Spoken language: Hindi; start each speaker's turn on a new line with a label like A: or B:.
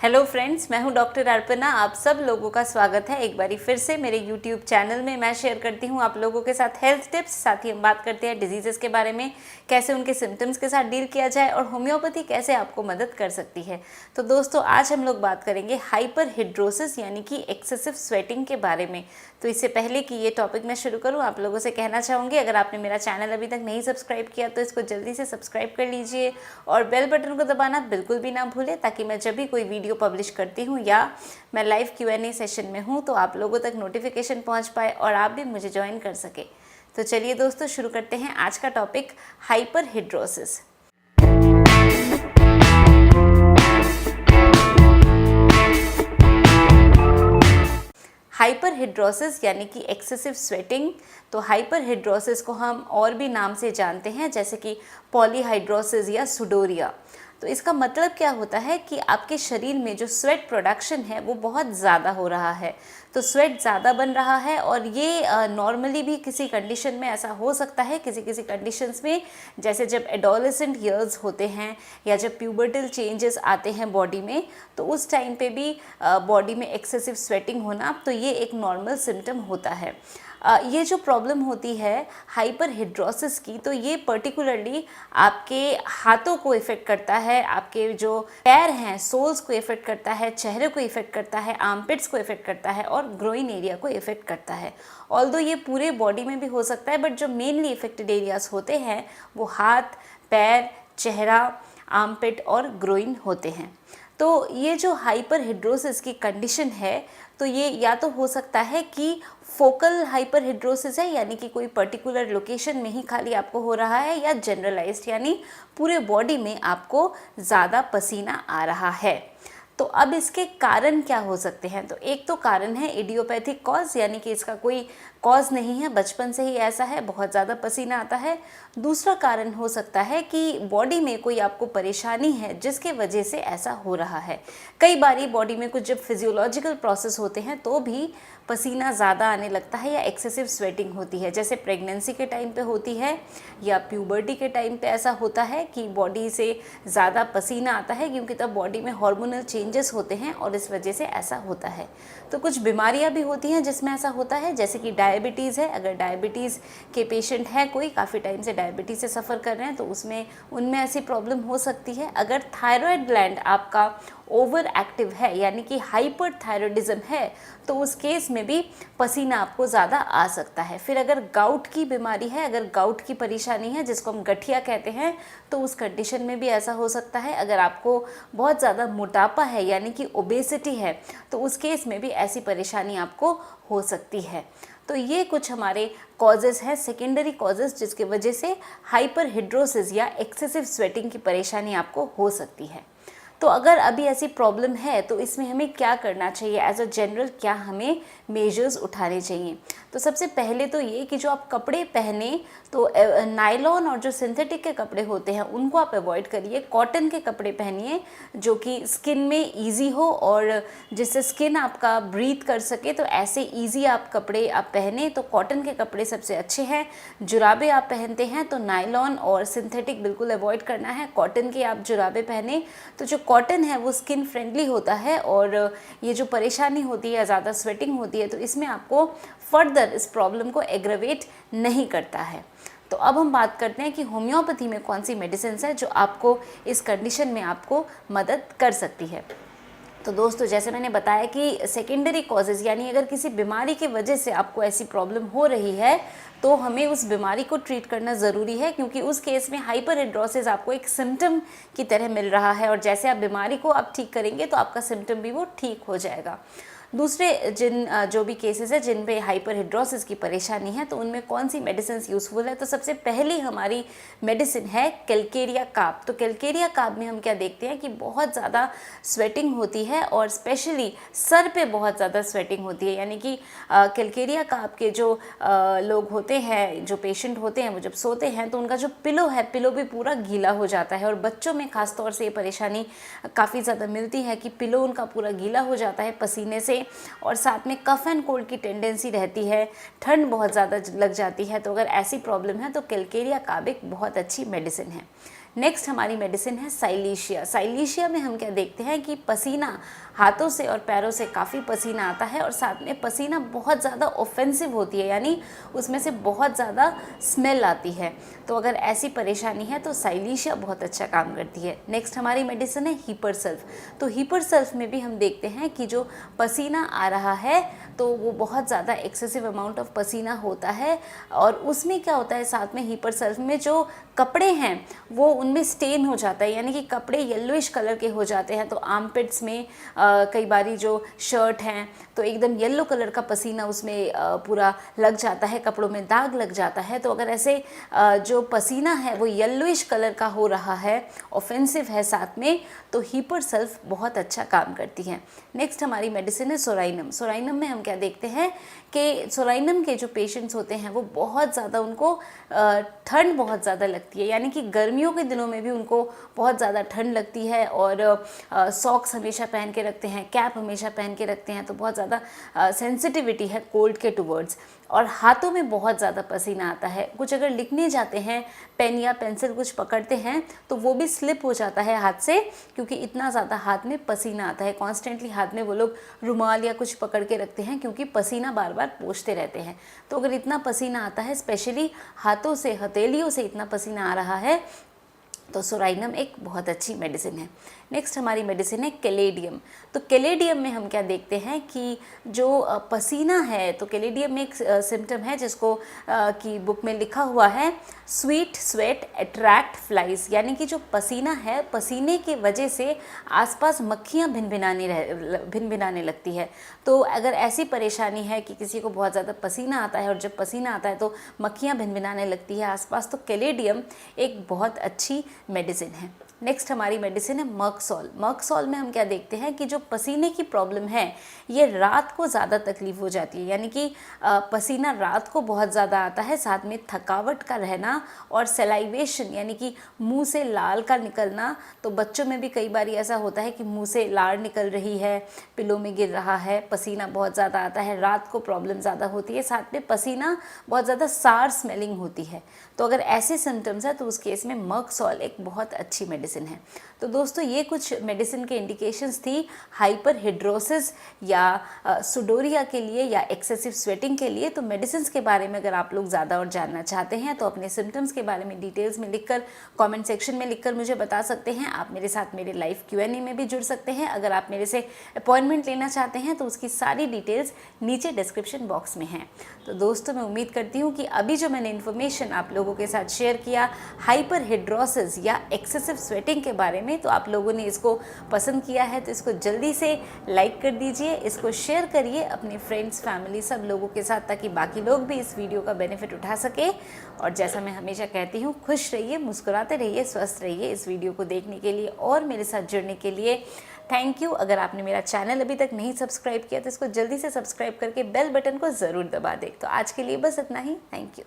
A: हेलो फ्रेंड्स, मैं हूं डॉक्टर अर्पणा। आप सब लोगों का स्वागत है एक बारी फिर से मेरे यूट्यूब चैनल में। मैं शेयर करती हूं आप लोगों के साथ हेल्थ टिप्स, साथ ही हम बात करते हैं डिजीज़ेस के बारे में, कैसे उनके सिम्टम्स के साथ डील किया जाए और होम्योपैथी कैसे आपको मदद कर सकती है। तो दोस्तों, आज हम लोग बात करेंगे हाइपरहिड्रोसिस यानी कि एक्सेसिव स्वेटिंग के बारे में। तो इससे पहले कि ये टॉपिक मैं शुरू करूँ, आप लोगों से कहना चाहूँगी, अगर आपने मेरा चैनल अभी तक नहीं सब्सक्राइब किया तो इसको जल्दी से सब्सक्राइब कर लीजिए और बेल बटन को दबाना बिल्कुल भी ना भूलें, ताकि मैं जब भी कोई वीडियो पब्लिश करती हूँ या मैं लाइव Q&A सेशन में हूँ तो आप लोगों तक नोटिफिकेशन पहुँच पाए और आप भी मुझे ज्वाइन कर सके। तो चलिए दोस्तों, शुरू करते हैं आज का टॉपिक, हाइपरहिड्रोसिस। हाइपरहिड्रोसिस यानी कि एक्सेसिव स्वेटिंग। तो हाइपरहिड्रोसिस को हम और भी नाम से जानते हैं, जैसे कि पॉलीहाइड्रोसिस या सुडोरिया। तो इसका मतलब क्या होता है कि आपके शरीर में जो स्वेट प्रोडक्शन है वो बहुत ज़्यादा हो रहा है। तो स्वेट ज़्यादा बन रहा है और ये नॉर्मली भी किसी कंडीशन में ऐसा हो सकता है, किसी किसी कंडीशंस में, जैसे जब एडोलेसेंट ईयर्स होते हैं या जब प्यूबर्टल चेंजेस आते हैं बॉडी में, तो उस टाइम पे भी बॉडी में एक्सेसिव स्वेटिंग होना, तो ये एक नॉर्मल सिम्टम होता है। ये जो प्रॉब्लम होती है हाइपरहिड्रोसिस की, तो ये पर्टिकुलरली आपके हाथों को इफ़ेक्ट करता है, आपके जो पैर हैं सोल्स को इफ़ेक्ट करता है, चेहरे को इफ़ेक्ट करता है, आर्मपिट्स को इफ़ेक्ट करता है और ग्रोइन एरिया को इफ़ेक्ट करता है। ऑल्दो ये पूरे बॉडी में भी हो सकता है, बट जो मेनली इफ़ेक्टेड एरियाज होते हैं वो हाथ, पैर, चेहरा, आर्मपिट और ग्रोइन होते हैं। तो ये जो हाइपरहिड्रोसिस की कंडीशन है, तो ये या तो हो सकता है कि फोकल हाइपरहिड्रोसिस है, यानी कि कोई पर्टिकुलर लोकेशन में ही खाली आपको हो रहा है, या जनरलाइज्ड यानी पूरे बॉडी में आपको ज़्यादा पसीना आ रहा है। तो अब इसके कारण क्या हो सकते हैं? तो एक तो कारण है इडियोपैथिक कॉज, यानी कि इसका कोई कॉज नहीं है, बचपन से ही ऐसा है, बहुत ज़्यादा पसीना आता है। दूसरा कारण हो सकता है कि बॉडी में कोई आपको परेशानी है जिसके वजह से ऐसा हो रहा है। कई बारी बॉडी में कुछ जब फिजियोलॉजिकल प्रोसेस होते हैं तो भी पसीना ज़्यादा आने लगता है या एक्सेसिव स्वेटिंग होती है, जैसे प्रेगनेंसी के टाइम पे होती है या प्यूबर्टी के टाइम पे ऐसा होता है कि बॉडी से ज़्यादा पसीना आता है, क्योंकि तब बॉडी में हार्मोनल चेंजेस होते हैं और इस वजह से ऐसा होता है। तो कुछ बीमारियां भी होती हैं जिसमें ऐसा होता है, जैसे कि डायबिटीज़ है। अगर डायबिटीज़ के पेशेंट हैं, कोई काफ़ी टाइम से डायबिटीज़ से सफ़र कर रहे हैं, तो उनमें ऐसी प्रॉब्लम हो सकती है। अगर थायराइड ग्लैंड आपका ओवर एक्टिव है, यानी कि हाइपर थायराइडिज्म है, तो उस केस में भी पसीना आपको ज़्यादा आ सकता है। फिर अगर गाउट की बीमारी है, अगर गाउट की परेशानी है जिसको हम गठिया कहते हैं, तो उस कंडीशन में भी ऐसा हो सकता है। अगर आपको बहुत ज़्यादा मोटापा है, यानी कि ओबेसिटी है, तो उस केस में भी ऐसी परेशानी आपको हो सकती है। तो ये कुछ हमारे कॉजेज़ हैं, सेकेंडरी कॉजेज़, जिसकी वजह से हाइपरहिड्रोसिस या एक्सेसिव स्वेटिंग की परेशानी आपको हो सकती है। तो अगर अभी ऐसी प्रॉब्लम है तो इसमें हमें क्या करना चाहिए? एज अ जनरल क्या हमें मेजर्स उठाने चाहिए? तो सबसे पहले तो ये कि जो आप कपड़े पहने, तो नायलॉन और जो सिंथेटिक के कपड़े होते हैं उनको आप अवॉइड करिए। कॉटन के कपड़े पहनिए जो कि स्किन में इजी हो और जिससे स्किन आपका ब्रीथ कर सके, तो ऐसे इजी आप कपड़े आप पहने, तो कॉटन के कपड़े सबसे अच्छे हैं। जुराबे आप पहनते हैं तो नायलॉन और सिंथेटिक बिल्कुल अवॉइड करना है। कॉटन के आप जुराबे पहने, तो जो कॉटन है वो स्किन फ्रेंडली होता है और ये जो परेशानी होती है, ज़्यादा स्वेटिंग होती है, तो इसमें आपको फर्दर इस प्रॉब्लम को एग्रवेट नहीं करता है। तो अब हम बात करते हैं कि होम्योपैथी में कौन सी मेडिसिन है जो आपको इस कंडीशन में आपको मदद कर सकती है। तो दोस्तों, जैसे मैंने बताया कि सेकेंडरी कॉजेज़, यानी अगर किसी बीमारी की वजह से आपको ऐसी प्रॉब्लम हो रही है तो हमें उस बीमारी को ट्रीट करना ज़रूरी है, क्योंकि उस केस में हाइपरहिड्रोसिस आपको एक सिम्टम की तरह मिल रहा है और जैसे आप बीमारी को आप ठीक करेंगे तो आपका सिम्टम भी वो ठीक हो जाएगा। दूसरे जो भी केसेस है जिन पे हाइपरहिड्रोसिस की परेशानी है, तो उनमें कौन सी मेडिसिन यूज़फुल है? तो सबसे पहली हमारी मेडिसिन है कैलकेरिया काब। तो कैलकेरिया काब में हम क्या देखते हैं कि बहुत ज़्यादा स्वेटिंग होती है और स्पेशली सर पे बहुत ज़्यादा स्वेटिंग होती है, यानी कि कैलकेरिया काब के जो लोग होते हैं, जो पेशेंट होते हैं, वो जब सोते हैं तो उनका जो पिलो है, पिलो भी पूरा गीला हो जाता है। और बच्चों में ख़ास तौर से ये परेशानी काफ़ी ज़्यादा मिलती है कि पिलो उनका पूरा गीला हो जाता है पसीने से, और साथ में कफ एंड कोल्ड की टेंडेंसी रहती है, ठंड बहुत ज़्यादा लग जाती है। तो अगर ऐसी प्रॉब्लम है तो कैलकेरिया काब एक बहुत अच्छी मेडिसिन है। नेक्स्ट हमारी मेडिसिन है साइलीशिया। साइलीशिया में हम क्या देखते हैं कि पसीना हाथों से और पैरों से काफ़ी पसीना आता है और साथ में पसीना बहुत ज़्यादा ऑफेंसिव होती है, यानी उसमें से बहुत ज़्यादा स्मेल आती है। तो अगर ऐसी परेशानी है तो साइलीशिया बहुत अच्छा काम करती है। नेक्स्ट हमारी मेडिसिन है हीपरसल्फ। तो हीपरसल्फ में भी हम देखते हैं कि जो पसीना आ रहा है तो वो बहुत ज़्यादा एक्सेसिव अमाउंट ऑफ पसीना होता है और उसमें क्या होता है, साथ में हीपरसल्फ में जो कपड़े हैं वो उनमें स्टेन हो जाता है, यानी कि कपड़े येलोइश कलर के हो जाते हैं। तो आर्मपिट्स में कई बारी जो शर्ट हैं तो एकदम येलो कलर का पसीना उसमें पूरा लग जाता है, कपड़ों में दाग लग जाता है। तो अगर ऐसे जो पसीना है वो येलोइश कलर का हो रहा है, ऑफेंसिव है साथ में, तो हीपरसल्फ बहुत अच्छा काम करती है। नेक्स्ट हमारी मेडिसिन है सोराइनम। सोराइनम में हम क्या देखते हैं कि सोराइनम के जो पेशेंट्स होते हैं वो बहुत ज़्यादा, उनको ठंड बहुत ज़्यादा लगती है, यानी कि गर्मियों के दिनों में भी उनको बहुत ज़्यादा ठंड लगती है और सॉक्स हमेशा पहन के रखते हैं, कैप हमेशा पहन के रखते हैं, तो बहुत ज़्यादा सेंसिटिविटी है कोल्ड के टुवर्ड्स। और हाथों में बहुत ज़्यादा पसीना आता है, कुछ अगर लिखने जाते हैं, पेन या पेंसिल कुछ पकड़ते हैं तो वो भी स्लिप हो जाता है हाथ से, क्योंकि इतना ज़्यादा हाथ में पसीना आता है। कॉन्स्टेंटली हाथ में वो लोग रुमाल या कुछ पकड़ के रखते हैं क्योंकि पसीना बार बार पोंछते रहते हैं। तो अगर इतना पसीना आता है, स्पेशली हाथों से, हथेलियों से इतना पसीना आ रहा है, तो सोराइनम एक बहुत अच्छी मेडिसिन है। नेक्स्ट हमारी मेडिसिन है कैलेडियम। तो कैलेडियम में हम क्या देखते हैं कि जो पसीना है, तो कैलेडियम में एक सिम्टम है जिसको की बुक में लिखा हुआ है, स्वीट स्वेट अट्रैक्ट फ्लाइज, यानी कि जो पसीना है, पसीने की वजह से आसपास मक्खियाँ भिनभिनाने लगती है। तो अगर ऐसी परेशानी है कि किसी को बहुत ज़्यादा पसीना आता है और जब पसीना आता है तो मक्खियाँ भिनभिनाने लगती है आसपास, तो कैलेडियम एक बहुत अच्छी मेडिसिन है। नेक्स्ट हमारी मेडिसिन है मर्कसॉल। मर्कसॉल में हम क्या देखते हैं कि जो पसीने की प्रॉब्लम है ये रात को ज़्यादा तकलीफ हो जाती है, यानी कि पसीना रात को बहुत ज़्यादा आता है, साथ में थकावट का रहना और सलाइवेशन, यानी कि मुंह से लाल का निकलना। तो बच्चों में भी कई बार ऐसा होता है कि मुंह से लार निकल रही है, पिलो में गिर रहा है, पसीना बहुत ज़्यादा आता है, रात को प्रॉब्लम ज़्यादा होती है, साथ में पसीना बहुत ज़्यादा सार स्मेलिंग होती है। तो अगर ऐसे सिम्टम्स है तो उस केस में मर्कसॉल एक बहुत अच्छी मेडिसिन है। तो दोस्तों ये कुछ मेडिसिन के इंडिकेशंस थी हाइपरहिड्रोसिस या सुडोरिया के लिए या एक्सेसिव स्वेटिंग के लिए। तो मेडिसिन के बारे में अगर आप लोग ज़्यादा और जानना चाहते हैं तो अपने सिम्टम्स के बारे में डिटेल्स में लिखकर कमेंट सेक्शन में लिखकर मुझे बता सकते हैं। आप मेरे साथ मेरे लाइव Q&A में भी जुड़ सकते हैं। अगर आप मेरे से अपॉइंटमेंट लेना चाहते हैं तो उसकी सारी डिटेल्स नीचे डिस्क्रिप्शन बॉक्स में हैं। तो दोस्तों मैं उम्मीद करती हूँ कि अभी जो मैंने इन्फॉर्मेशन आप लोगों के साथ शेयर किया हाइपरहिड्रोसिस या एक्सेसिव स्वेटिंग के बारे में, तो आप लोगों ने इसको पसंद किया है तो इसको जल्दी से लाइक कर दीजिए, इसको शेयर करिए अपने फ्रेंड्स, फैमिली, सब लोगों के साथ, ताकि बाकी लोग भी इस वीडियो का बेनिफिट उठा सके। और जैसा मैं हमेशा कहती हूँ, खुश रहिए, मुस्कुराते रहिए, स्वस्थ रहिए। इस वीडियो को देखने के लिए और मेरे साथ जुड़ने के लिए थैंक यू। अगर आपने मेरा चैनल अभी तक नहीं सब्सक्राइब किया तो इसको जल्दी से सब्सक्राइब करके बेल बटन को ज़रूर दबा दें। तो आज के लिए बस इतना ही। Thank you.